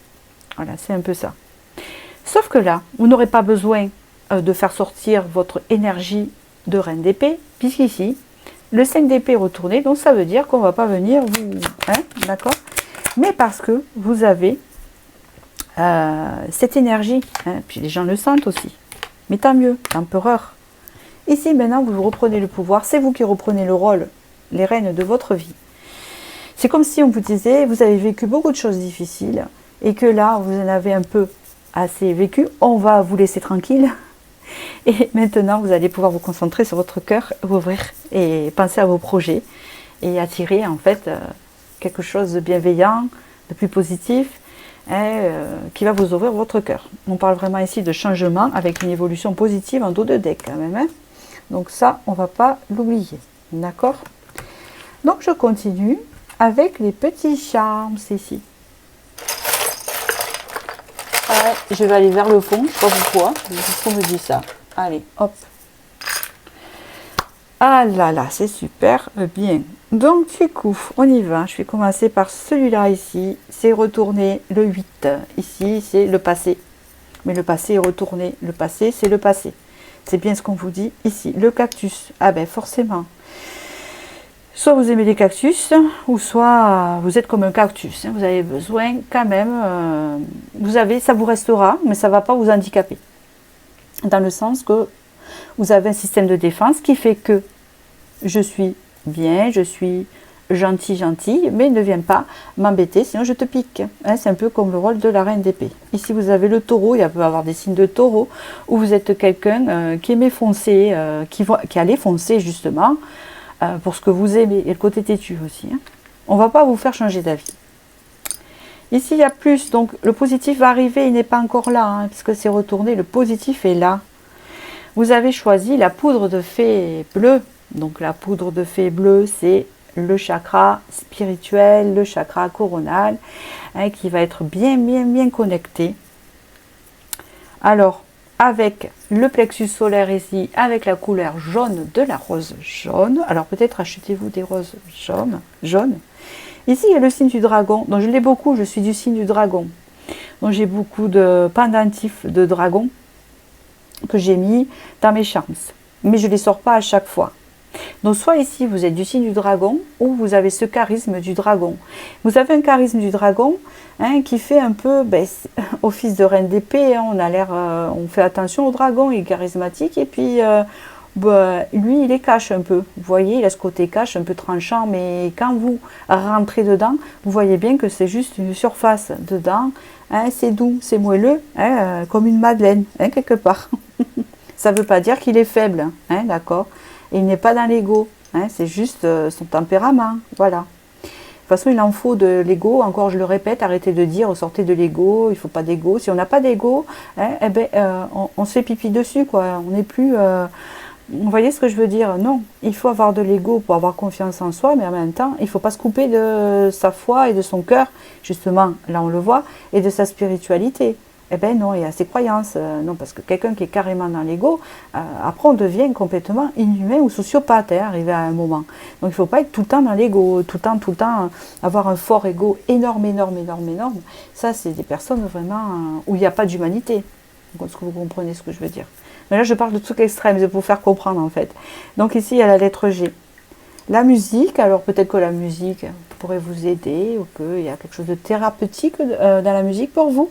Voilà, c'est un peu ça. Sauf que là, vous n'aurez pas besoin de faire sortir votre énergie de reine d'épée, puisqu'ici, le 5 d'épée est retourné, donc ça veut dire qu'on ne va pas venir vous... Hein, d'accord? Mais parce que vous avez cette énergie, hein, puis les gens le sentent aussi. Mais tant mieux, l'empereur. Ici, maintenant, vous reprenez le pouvoir, c'est vous qui reprenez le rôle, les reines de votre vie. C'est comme si on vous disait, vous avez vécu beaucoup de choses difficiles, et que là, vous en avez un peu assez vécu, on va vous laisser tranquille. Et maintenant, vous allez pouvoir vous concentrer sur votre cœur, ouvrir et penser à vos projets et attirer en fait quelque chose de bienveillant, de plus positif, qui va vous ouvrir votre cœur. On parle vraiment ici de changement avec une évolution positive en dos de deck quand même. Hein. Donc ça, on ne va pas l'oublier. D'accord? Donc je continue avec les petits charmes, c'est ici. Ouais, je vais aller vers le fond, je ne sais pas pourquoi, on me dit ça. Allez, hop. Ah là là, c'est super bien. Donc du coup, on y va. Je vais commencer par celui-là ici. C'est retourner le 8. Ici, c'est le passé. Mais le passé est retourné. Le passé, c'est le passé. C'est bien ce qu'on vous dit ici. Le cactus. Ah ben forcément. Soit vous aimez les cactus, ou soit vous êtes comme un cactus. Hein. Vous avez besoin quand même, ça vous restera, mais ça ne va pas vous handicaper. Dans le sens que vous avez un système de défense qui fait que je suis bien, je suis gentil, mais ne viens pas m'embêter, sinon je te pique. Hein, c'est un peu comme le rôle de la reine d'épée. Ici, vous avez le taureau, il peut y avoir des signes de taureau, où vous êtes quelqu'un qui aimait foncer, qui allait foncer justement, pour ce que vous aimez, et le côté têtu aussi. Hein. On ne va pas vous faire changer d'avis. Ici, il y a plus, donc le positif va arriver, il n'est pas encore là, hein, puisque c'est retourné, le positif est là. Vous avez choisi la poudre de fée bleue. Donc la poudre de fée bleue, c'est le chakra spirituel, le chakra coronal, hein, qui va être bien connecté. Alors, avec le plexus solaire ici, avec la couleur jaune de la rose jaune. Alors peut-être achetez-vous des roses jaunes. Ici, il y a le signe du dragon. Donc je l'ai beaucoup, je suis du signe du dragon. Donc j'ai beaucoup de pendentifs de dragon que j'ai mis dans mes charms. Mais je ne les sors pas à chaque fois. Donc soit ici, vous êtes du signe du dragon, ou vous avez ce charisme du dragon. Vous avez un charisme du dragon, hein, qui fait un peu office de reine d'épée. Hein, on fait attention au dragon, il est charismatique, et puis lui, il est cache un peu. Vous voyez, il a ce côté cache, un peu tranchant, mais quand vous rentrez dedans, vous voyez bien que c'est juste une surface dedans. Hein, c'est doux, c'est moelleux, hein, comme une madeleine, hein, quelque part. Ça ne veut pas dire qu'il est faible, hein, d'accord? Il n'est pas dans l'ego, hein, c'est juste son tempérament, voilà. De toute façon, il en faut de l'ego, encore je le répète, arrêtez de dire, sortez de l'ego, il ne faut pas d'ego. Si on n'a pas d'ego, hein, on se fait pipi dessus, quoi. On n'est plus... vous voyez ce que je veux dire? Non, il faut avoir de l'ego pour avoir confiance en soi, mais en même temps, il ne faut pas se couper de sa foi et de son cœur, justement, là on le voit, et de sa spiritualité. Eh ben non, il y a ses croyances. Non, parce que quelqu'un qui est carrément dans l'ego, après on devient complètement inhumain ou sociopathe, hein, arrivé à un moment. Donc il ne faut pas être tout le temps dans l'ego, tout le temps, avoir un fort ego énorme, énorme, énorme, énorme. Ça, c'est des personnes vraiment où il n'y a pas d'humanité. Est-ce que vous comprenez ce que je veux dire? Mais là, je parle de trucs extrêmes, c'est pour faire comprendre en fait. Donc ici, il y a la lettre G. La musique, alors peut-être que la musique pourrait vous aider, ou qu'il y a quelque chose de thérapeutique dans la musique pour vous.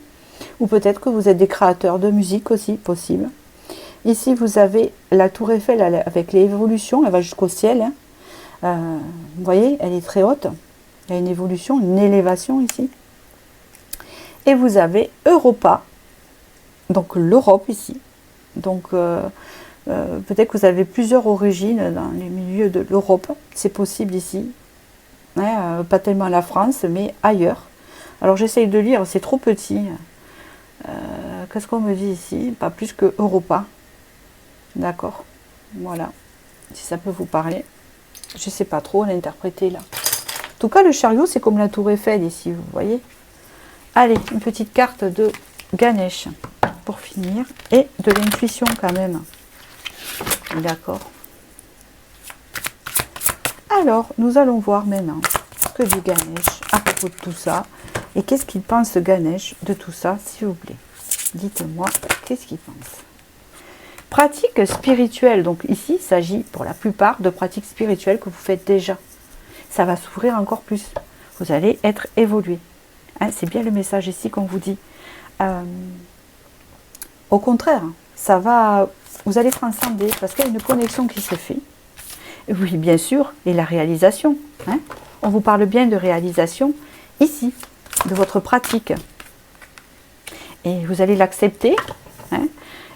Ou peut-être que vous êtes des créateurs de musique aussi, possible. Ici, vous avez la tour Eiffel avec l'évolution, elle va jusqu'au ciel. Hein. Vous voyez, elle est très haute. Il y a une évolution, une élévation ici. Et vous avez Europa, donc l'Europe ici. Donc, peut-être que vous avez plusieurs origines dans les milieux de l'Europe. C'est possible ici. Hein, pas tellement la France, mais ailleurs. Alors, j'essaye de lire, c'est trop petit. Qu'est-ce qu'on me dit ici? Pas plus que Europa. D'accord. Voilà. Si ça peut vous parler. Je ne sais pas trop l'interpréter là. En tout cas, le chariot, c'est comme la tour Eiffel ici, vous voyez. Allez, une petite carte de Ganesh pour finir. Et de l'intuition quand même. D'accord. Alors, nous allons voir maintenant ce que dit Ganesh à propos de tout ça. Et qu'est-ce qu'il pense Ganesh de tout ça, s'il vous plaît? Dites-moi, qu'est-ce qu'il pense? Pratique spirituelle. Donc ici, il s'agit pour la plupart de pratiques spirituelles que vous faites déjà. Ça va s'ouvrir encore plus. Vous allez être évolué. Hein, c'est bien le message ici qu'on vous dit. Au contraire, ça va, vous allez transcender parce qu'il y a une connexion qui se fait. Oui, bien sûr, et la réalisation. Hein, on vous parle bien de réalisation ici, de votre pratique. Et vous allez l'accepter, hein,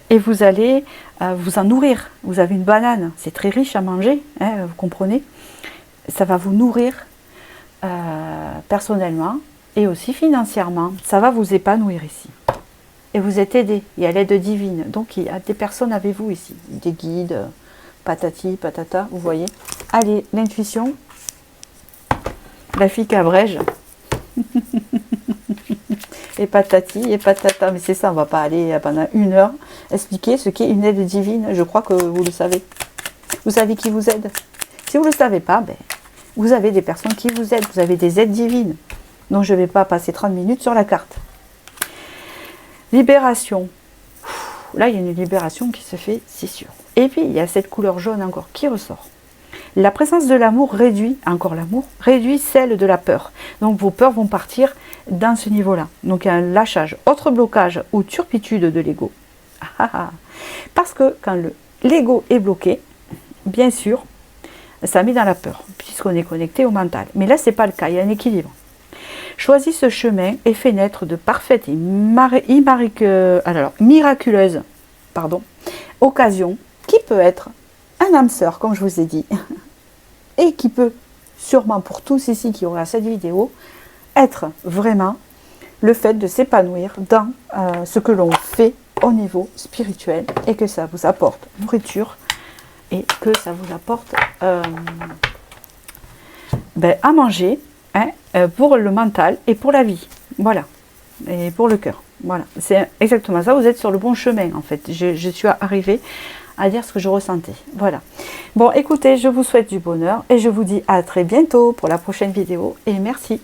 et vous allez vous en nourrir. Vous avez une banane, c'est très riche à manger, hein, vous comprenez? Ça va vous nourrir personnellement et aussi financièrement. Ça va vous épanouir ici. Et vous êtes aidé, il y a l'aide divine. Donc il y a des personnes avec vous ici, des guides, patati, patata, vous voyez. Allez, l'intuition, la fille qui abrège. Et patati et patata, mais c'est ça, on ne va pas aller pendant 1 heure expliquer ce qu'est une aide divine. Je crois que vous le savez. Vous savez qui vous aide. Si vous ne le savez pas, ben, vous avez des personnes qui vous aident, vous avez des aides divines. Donc je ne vais pas passer 30 minutes sur la carte. Libération. Là, il y a une libération qui se fait, c'est sûr. Et puis, il y a cette couleur jaune encore qui ressort. La présence de l'amour réduit, encore l'amour, réduit celle de la peur. Donc vos peurs vont partir dans ce niveau-là. Donc il y a un lâchage, autre blocage ou turpitude de l'ego. Parce que quand l'ego est bloqué, bien sûr, ça met dans la peur, puisqu'on est connecté au mental. Mais là, ce n'est pas le cas, il y a un équilibre. Choisis ce chemin et fais naître de parfaites et miraculeuses occasions qui peut être un âme sœur, comme je vous ai dit, et qui peut, sûrement pour tous ici qui auront cette vidéo, être vraiment le fait de s'épanouir dans ce que l'on fait au niveau spirituel et que ça vous apporte nourriture et que ça vous apporte à manger, hein, pour le mental et pour la vie, voilà, et pour le cœur, voilà, c'est exactement ça, vous êtes sur le bon chemin en fait, je suis arrivée à dire ce que je ressentais, voilà. Bon, écoutez, je vous souhaite du bonheur et je vous dis à très bientôt pour la prochaine vidéo et merci.